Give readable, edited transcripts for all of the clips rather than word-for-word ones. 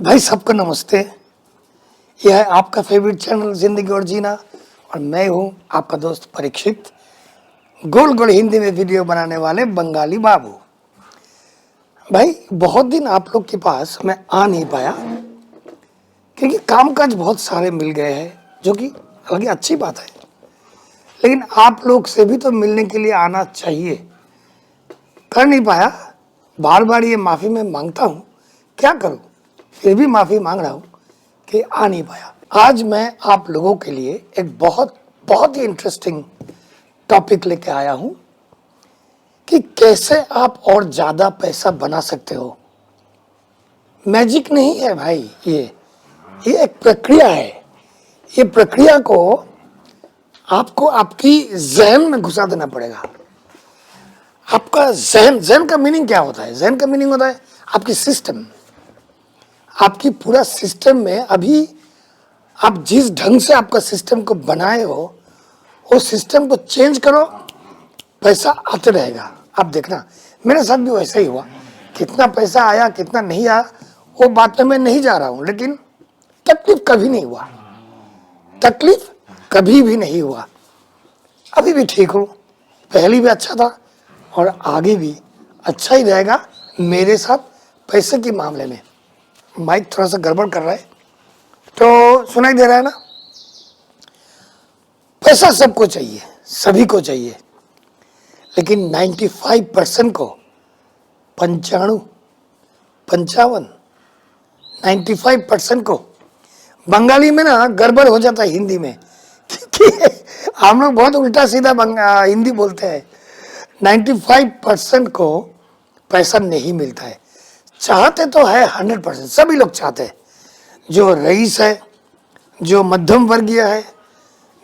भाई सबको नमस्ते। यह है आपका फेवरेट चैनल जिंदगी और जीना और मैं हूँ आपका दोस्त परीक्षित, गोल गोल हिंदी में वीडियो बनाने वाले बंगाली बाबू। भाई बहुत दिन आप लोग के पास मैं आ नहीं पाया क्योंकि कामकाज बहुत सारे मिल गए हैं, जो कि हालांकि अच्छी बात है, लेकिन आप लोग से भी तो मिलने के लिए आना चाहिए। कर नहीं पाया, बार बार ये माफ़ी मैं मांगता हूँ, क्या करूँ, फिर भी माफ़ी मांग रहा हूँ कि आ नहीं पाया। आज मैं आप लोगों के लिए एक बहुत बहुत ही इंटरेस्टिंग टॉपिक लेके आया हूँ कि कैसे आप और ज़्यादा पैसा बना सकते हो। मैजिक नहीं है भाई, ये एक प्रक्रिया है। ये प्रक्रिया को आपको आपकी जहन में घुसा देना पड़ेगा। आपका जहन का मीनिंग क्या होता है? जहन का मीनिंग होता है आपकी सिस्टम। आपकी पूरा सिस्टम में अभी आप जिस ढंग से आपका सिस्टम को बनाए हो, उस सिस्टम को चेंज करो, पैसा आते रहेगा। आप देखना, मेरे साथ भी वैसा ही हुआ। कितना पैसा आया कितना नहीं आया वो बात में मैं नहीं जा रहा हूँ, लेकिन तकलीफ कभी नहीं हुआ, तकलीफ कभी भी नहीं हुआ। अभी भी ठीक हूँ, पहले भी अच्छा था और आगे भी अच्छा ही रहेगा मेरे साथ पैसे के मामले में। माइक थोड़ा सा गड़बड़ कर रहा है, तो सुनाई दे रहा है ना? पैसा सबको चाहिए, सभी को चाहिए, लेकिन 95% को 95% को बंगाली में ना गड़बड़ हो जाता है हिंदी में, क्योंकि हम लोग बहुत उल्टा सीधा हिंदी बोलते हैं। 95% को पैसा नहीं मिलता है। चाहते तो है 100%, सभी लोग चाहते हैं। जो रईस है, जो मध्यम वर्गीय है,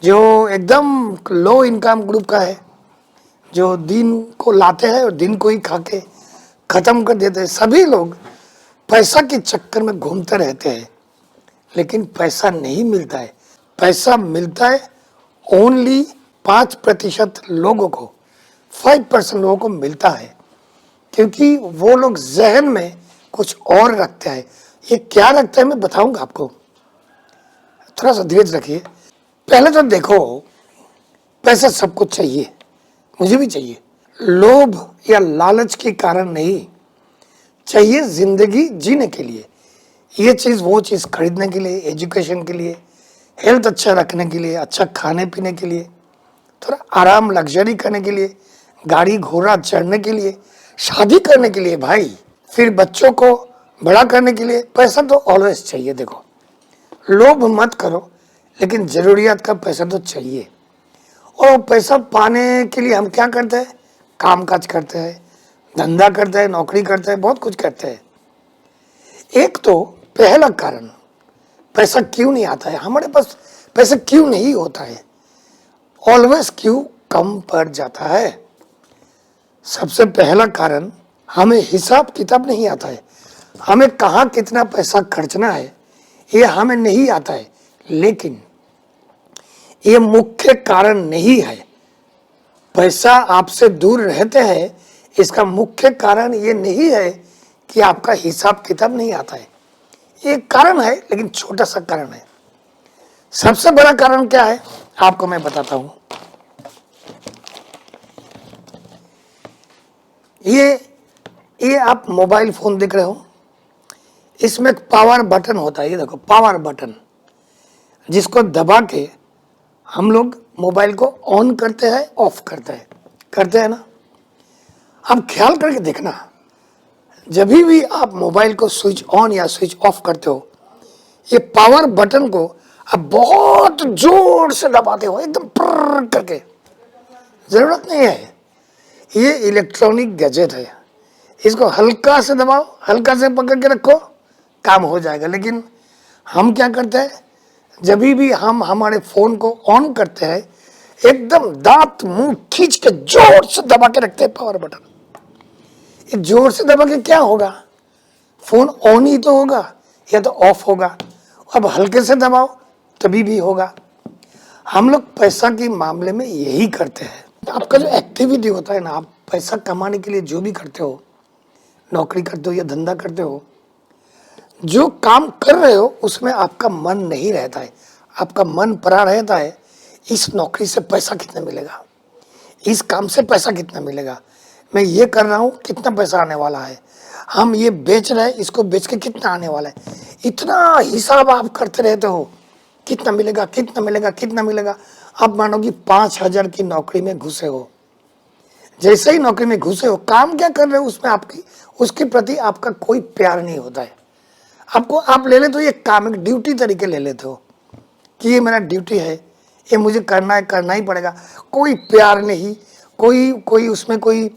जो एकदम लो इनकम ग्रुप का है, जो दिन को लाते हैं और दिन को ही खा के ख़त्म कर देते हैं, सभी लोग पैसा के चक्कर में घूमते रहते हैं, लेकिन पैसा नहीं मिलता है। पैसा मिलता है ओनली 5% लोगों को, 5% लोगों को मिलता है, क्योंकि वो लोग जहन में कुछ और रखते हैं। ये क्या रखते हैं मैं बताऊंगा आपको, थोड़ा सा धीरज रखिए। पहले तो देखो, पैसा सबको चाहिए, मुझे भी चाहिए। लोभ या लालच के कारण नहीं, चाहिए जिंदगी जीने के लिए, ये चीज़ वो चीज़ खरीदने के लिए, एजुकेशन के लिए, हेल्थ अच्छा रखने के लिए, अच्छा खाने पीने के लिए, थोड़ा आराम लग्जरी करने के लिए, गाड़ी घोड़ा चढ़ने के लिए, शादी करने के लिए भाई, फिर बच्चों को बड़ा करने के लिए पैसा तो ऑलवेज चाहिए। देखो, लोभ मत करो, लेकिन ज़रूरियात का पैसा तो चाहिए। और पैसा पाने के लिए हम क्या करते हैं? काम काज करते हैं, धंधा करते हैं, नौकरी करते हैं, बहुत कुछ करते हैं। एक तो पहला कारण, पैसा क्यों नहीं आता है हमारे पास, पैसा क्यों नहीं होता है, ऑलवेज क्यों कम पड़ जाता है? सबसे पहला कारण, हमें हिसाब किताब नहीं आता है। हमें कहाँ कितना पैसा खर्चना है ये हमें नहीं आता है। लेकिन ये मुख्य कारण नहीं है। पैसा आपसे दूर रहते हैं, इसका मुख्य कारण ये नहीं है कि आपका हिसाब किताब नहीं आता है। ये कारण है, लेकिन छोटा सा कारण है। सबसे बड़ा कारण क्या है आपको मैं बताता हूं। ये आप मोबाइल फोन देख रहे हो, इसमें एक पावर बटन होता है। ये देखो, पावर बटन, जिसको दबा के हम लोग मोबाइल को ऑन करते हैं, ऑफ करते हैं ना। अब ख्याल करके देखना, जब भी आप मोबाइल को स्विच ऑन या स्विच ऑफ करते हो, ये पावर बटन को आप बहुत जोर से दबाते हो, एकदम प्र करके। जरूरत नहीं है, ये इलेक्ट्रॉनिक गैजेट है, इसको हल्का से दबाओ, हल्का से पकड़ के रखो, काम हो जाएगा। लेकिन हम क्या करते हैं, जब भी हम हमारे फोन को ऑन करते हैं, एकदम दांत मुंह खींच के जोर से दबा के रखते हैं पावर बटन। ये जोर से दबा के क्या होगा? फोन ऑन ही तो होगा या तो ऑफ होगा। अब हल्के से दबाओ तभी भी होगा। हम लोग पैसा के मामले में यही करते हैं। आपका जो एक्टिविटी होता है ना, आप पैसा कमाने के लिए जो भी करते हो, नौकरी करते हो या धंधा करते हो, जो काम कर रहे हो उसमें आपका मन नहीं रहता है, आपका मन पड़ा रहता है इस नौकरी से पैसा कितना मिलेगा, इस काम से पैसा कितना मिलेगा, मैं ये कर रहा हूँ कितना पैसा आने वाला है, हम ये बेच रहे हैं इसको बेच के कितना आने वाला है, इतना हिसाब आप करते रहते हो, कितना मिलेगा कितना मिलेगा कितना मिलेगा। आप मानो कि 5,000 की नौकरी में घुसे हो, जैसे ही नौकरी में घुसे हो काम क्या कर रहे हो उसमें आपकी उसके प्रति आपका कोई प्यार नहीं होता है। आपको आप ले लेते हो ये काम एक ड्यूटी तरीके ले लेते हो कि ये मेरा ड्यूटी है, ये मुझे करना है, करना ही पड़ेगा। कोई प्यार नहीं, कोई कोई उसमें कोई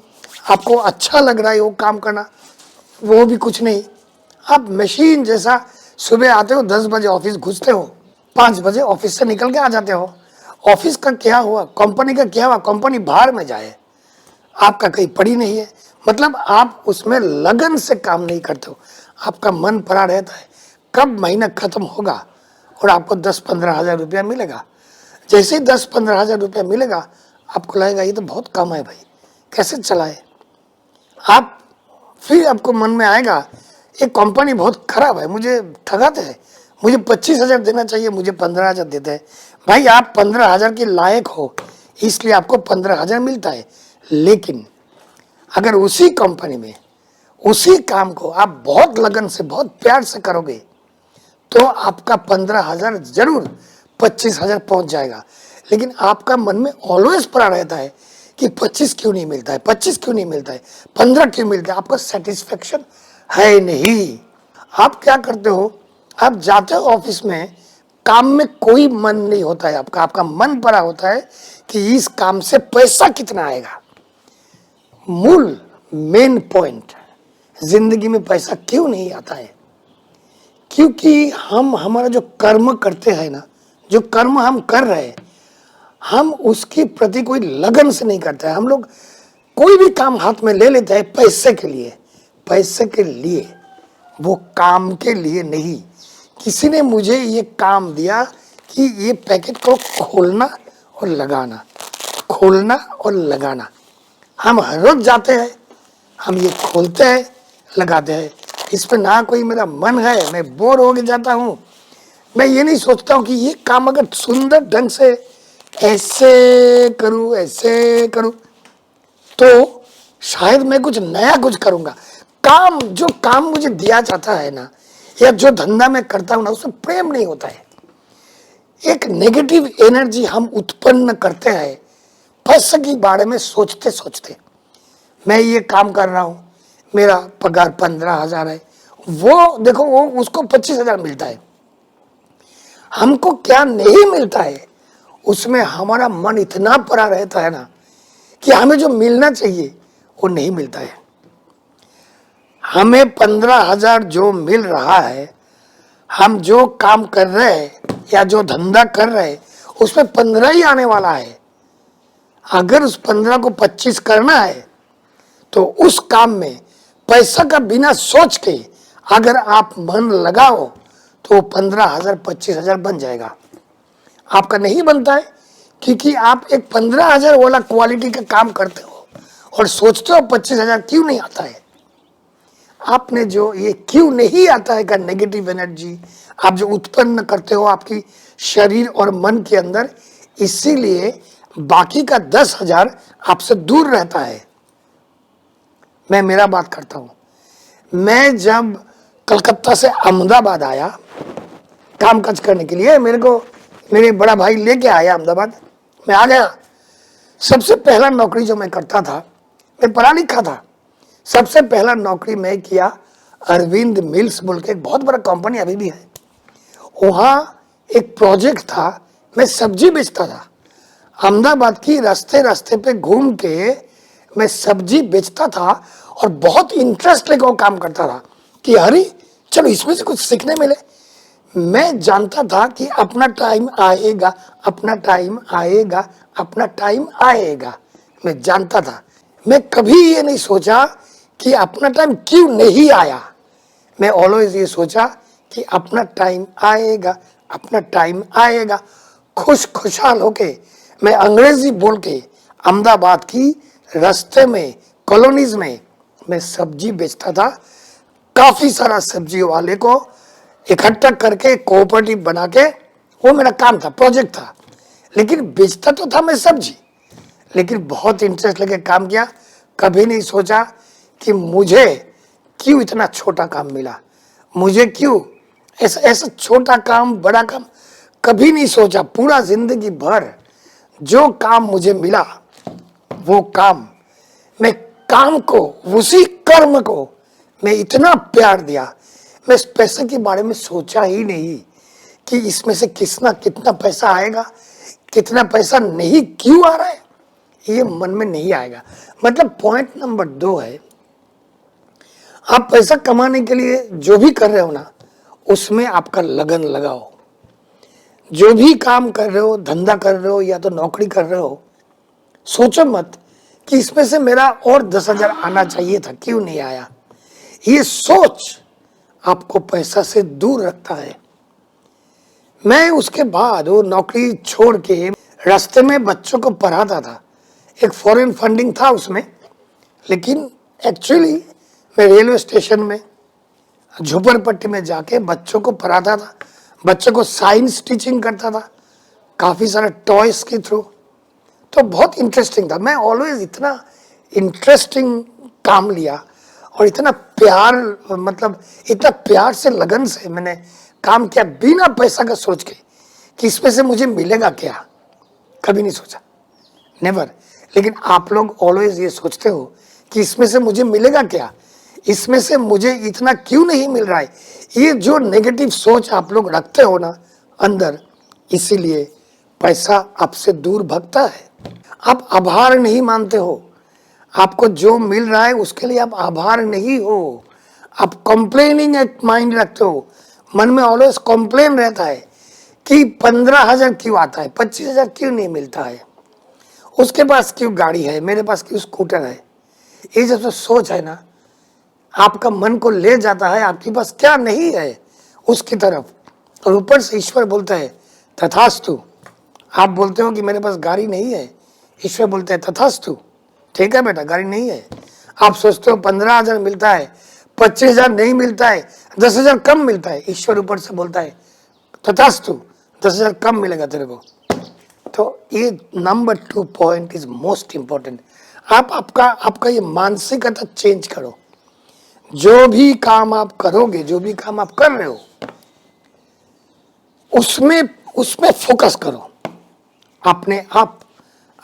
आपको अच्छा लग रहा है वो काम करना, वो भी कुछ नहीं। आप मशीन जैसा सुबह आते हो 10 बजे ऑफिस घुसते हो, 5 बजे ऑफिस से निकल के आ जाते हो। ऑफिस का क्या हुआ, कंपनी का क्या हुआ, कंपनी बाहर में जाए, आपका कहीं पड़ी नहीं है। मतलब आप उसमें लगन से काम नहीं करते हो, आपका मन पड़ा रहता है कब महीना खत्म होगा और आपको 10-15 हज़ार रुपया मिलेगा। जैसे ही 10-15 हज़ार रुपया मिलेगा आपको लगेगा ये तो बहुत कम है भाई, कैसे चलाए। आप फिर आपको मन में आएगा ये कंपनी बहुत खराब है, मुझे ठगाते हैं, मुझे 25,000 देना चाहिए, मुझे 15,000 देते हैं। भाई आप 15,000 के लायक हो इसलिए आपको 15,000 मिलता है, लेकिन अगर उसी कंपनी में उसी काम को आप बहुत लगन से बहुत प्यार से करोगे तो आपका 15,000 जरूर 25,000 पहुंच जाएगा। लेकिन आपका मन में ऑलवेज पड़ा रहता है कि 25 क्यों नहीं मिलता है, 25 क्यों नहीं मिलता है, 15 क्यों मिलता है, आपका सेटिस्फेक्शन है नहीं। आप क्या करते हो, आप जाते हो ऑफिस में, काम में कोई मन नहीं होता है आपका, आपका मन पड़ा होता है कि इस काम से पैसा कितना आएगा। मूल मेन पॉइंट, जिंदगी में पैसा क्यों नहीं आता है, क्योंकि हम हमारा जो कर्म करते हैं ना, जो कर्म हम कर रहे हैं हम उसके प्रति कोई लगन से नहीं करते हैं। हम लोग कोई भी काम हाथ में ले लेते हैं पैसे के लिए, पैसे के लिए, वो काम के लिए नहीं। किसी ने मुझे ये काम दिया कि ये पैकेट को खोलना और लगाना, खोलना और लगाना। हम हर रोज जाते हैं, हम ये खोलते हैं लगाते हैं, इस पर ना कोई मेरा मन है, मैं बोर हो के जाता हूँ। मैं ये नहीं सोचता हूँ कि ये काम अगर सुंदर ढंग से ऐसे करूँ ऐसे करूँ तो शायद मैं कुछ नया कुछ करूँगा। काम जो काम मुझे दिया जाता है ना, या जो धंधा मैं करता हूँ ना, उसमें प्रेम नहीं होता है। एक नेगेटिव एनर्जी हम उत्पन्न करते हैं पैसे के बारे में सोचते सोचते। मैं ये काम कर रहा हूँ, मेरा पगार 15,000 है, वो देखो वो उसको 25,000 मिलता है, हमको क्या नहीं मिलता है उसमें हमारा मन इतना पड़ा रहता है ना कि हमें जो मिलना चाहिए वो नहीं मिलता है। हमें 15,000 जो मिल रहा है, हम जो काम कर रहे हैं या जो धंधा कर रहे हैं उसमें 15 ही आने वाला है। अगर उस 15 को 25 करना है तो उस काम में पैसा का बिना सोच के अगर आप मन लगाओ तो 15,000 25,000 बन जाएगा। आपका नहीं बनता है क्योंकि आप एक 15,000 वाला क्वालिटी का काम करते हो और सोचते हो 25,000 क्यों नहीं आता है। आपने जो ये क्यों नहीं आता है का नेगेटिव एनर्जी आप जो उत्पन्न करते हो आपकी शरीर और मन के अंदर, इसीलिए बाकी का 10,000 आपसे दूर रहता है। मैं मेरा बात करता हूँ, मैं जब कलकत्ता से अहमदाबाद आया काम काज करने के लिए, मेरे को मेरे बड़ा भाई लेके आया अहमदाबाद, मैं आ गया। सबसे पहला नौकरी जो मैं करता था, मैं पढ़ा लिखा था, सबसे पहला नौकरी मैं किया अरविंद मिल्स बोल के एक बहुत बड़ा कंपनी अभी भी है, वहाँ एक प्रोजेक्ट था, मैं सब्जी बेचता था। अहमदाबाद की रास्ते रास्ते पे घूम के मैं सब्जी बेचता था और बहुत इंटरेस्ट लेकर काम करता था कि अरे चलो इसमें से कुछ सीखने मिले। मैं जानता था कि अपना टाइम आएगा, अपना टाइम आएगा, अपना टाइम आएगा, मैं जानता था। मैं कभी ये नहीं सोचा कि अपना टाइम क्यों नहीं आया, मैं ऑलवेज ये सोचा कि अपना टाइम आएगा, अपना टाइम आएगा। खुशहाल होके मैं अंग्रेजी बोल के अहमदाबाद की रास्ते में कॉलोनीज में मैं सब्जी बेचता था। काफी सारा सब्जी वाले को इकट्ठा करके कोऑपरेटिव बना के, वो मेरा काम था, प्रोजेक्ट था। लेकिन बेचता तो था मैं सब्जी, लेकिन बहुत इंटरेस्ट लेके काम किया। कभी नहीं सोचा कि मुझे क्यों इतना छोटा काम मिला, मुझे क्यों ऐसा ऐसा छोटा काम, बड़ा काम कभी नहीं सोचा। पूरा जिंदगी भर जो काम मुझे मिला, वो काम, मैं काम को, उसी कर्म को मैं इतना प्यार दिया। मैं इस पैसे के बारे में सोचा ही नहीं कि इसमें से कितना पैसा आएगा, कितना पैसा नहीं, क्यों आ रहा है, ये मन में नहीं आएगा। मतलब पॉइंट नंबर 2 है, आप पैसा कमाने के लिए जो भी कर रहे हो ना, उसमें आपका लगन लगाओ। जो भी काम कर रहे हो, धंधा कर रहे हो या तो नौकरी कर रहे हो, सोचो मत कि इसमें से मेरा और 10,000 आना चाहिए था, क्यों नहीं आया। ये सोच आपको पैसा से दूर रखता है। मैं उसके बाद वो नौकरी छोड़ के रास्ते में बच्चों को पढ़ाता था। एक फॉरेन फंडिंग था उसमें, लेकिन एक्चुअली मैं रेलवे स्टेशन में झोपड़पट्टी में जाके बच्चों को पढ़ाता था, बच्चों को साइंस टीचिंग करता था, काफ़ी सारे टॉयस के थ्रू। तो बहुत इंटरेस्टिंग था। मैं ऑलवेज इतना इंटरेस्टिंग काम लिया और इतना प्यार, मतलब इतना प्यार से, लगन से मैंने काम किया, बिना पैसा का सोच के कि इसमें से मुझे मिलेगा क्या, कभी नहीं सोचा, नेवर। लेकिन आप लोग ऑलवेज ये सोचते हो कि इसमें से मुझे मिलेगा क्या, इसमें से मुझे इतना क्यों नहीं मिल रहा है। ये जो नेगेटिव सोच आप लोग रखते हो ना अंदर, इसीलिए पैसा आपसे दूर भागता है। आप आभार नहीं मानते हो, आपको जो मिल रहा है उसके लिए आप आभार नहीं हो। आप कंप्लेनिंग एक माइंड रखते हो, मन में ऑलवेज कंप्लेन रहता है कि 15,000 क्यों आता है, 25,000 क्यों नहीं मिलता है, उसके पास क्यों गाड़ी है, मेरे पास क्यों स्कूटर है। ये जब तो सोच है ना, आपका मन को ले जाता है आपके पास क्या नहीं है उसकी तरफ, और ऊपर से ईश्वर बोलता है तथास्तु। आप बोलते हो कि मेरे पास गाड़ी नहीं है, ईश्वर बोलते हैं तथास्तु, ठीक है बेटा, गाड़ी नहीं है। आप सोचते हो 15,000 मिलता है, 25,000 नहीं मिलता है, 10,000 कम मिलता है, ईश्वर ऊपर से बोलता है तथास्तु, 10,000 कम मिलेगा तेरे को। तो ये number 2 point is most important. आप आपका ये मानसिकता चेंज करो। जो भी काम आप करोगे, जो भी काम आप कर रहे हो, उसमें फोकस करो। अपने आप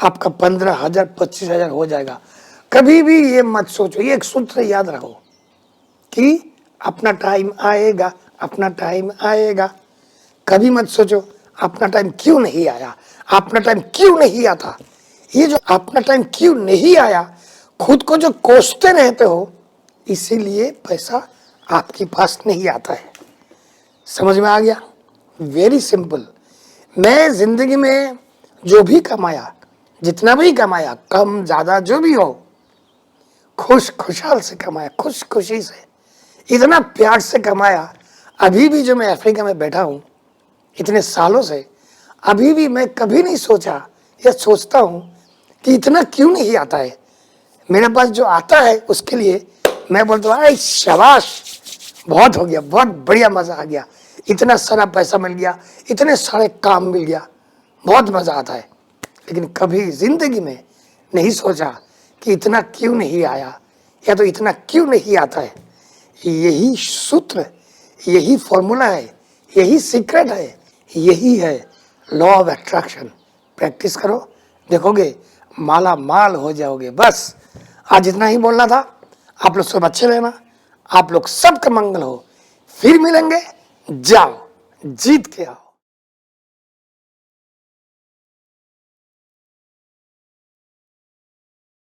आपका 15,000 25,000 हो जाएगा। कभी भी ये मत सोचो, ये एक सूत्र याद रखो कि अपना टाइम आएगा, अपना टाइम आएगा। कभी मत सोचो अपना टाइम क्यों नहीं आया, अपना टाइम क्यों नहीं आता। ये जो अपना टाइम क्यों नहीं आया, खुद को जो कोसते रहते हो, इसीलिए पैसा आपके पास नहीं आता है। समझ में आ गया? Very simple. मैं जिंदगी में जो भी कमाया, जितना भी कमाया, कम ज़्यादा जो भी हो, खुशहाल से कमाया, खुशी से, इतना प्यार से कमाया। अभी भी जो मैं अफ्रीका में बैठा हूँ इतने सालों से, अभी भी मैं कभी नहीं सोचा या सोचता हूँ कि इतना क्यों नहीं आता है। मेरे पास जो आता है उसके लिए मैं बोलता हूँ अरे शाबाश, बहुत हो गया, बहुत बढ़िया, मज़ा आ गया, इतना सारा पैसा मिल गया, इतने सारे काम मिल गया, बहुत मज़ा आता है। लेकिन कभी ज़िंदगी में नहीं सोचा कि इतना क्यों नहीं आया या तो इतना क्यों नहीं आता है। यही सूत्र, यही फॉर्मूला है, यही सीक्रेट है, यही है लॉ ऑफ अट्रैक्शन। प्रैक्टिस करो, देखोगे माला माल हो जाओगे। बस आज इतना ही बोलना था। आप लोग सब अच्छे रहना, आप लोग सबका मंगल हो। फिर मिलेंगे, जाओ जीत के आओ।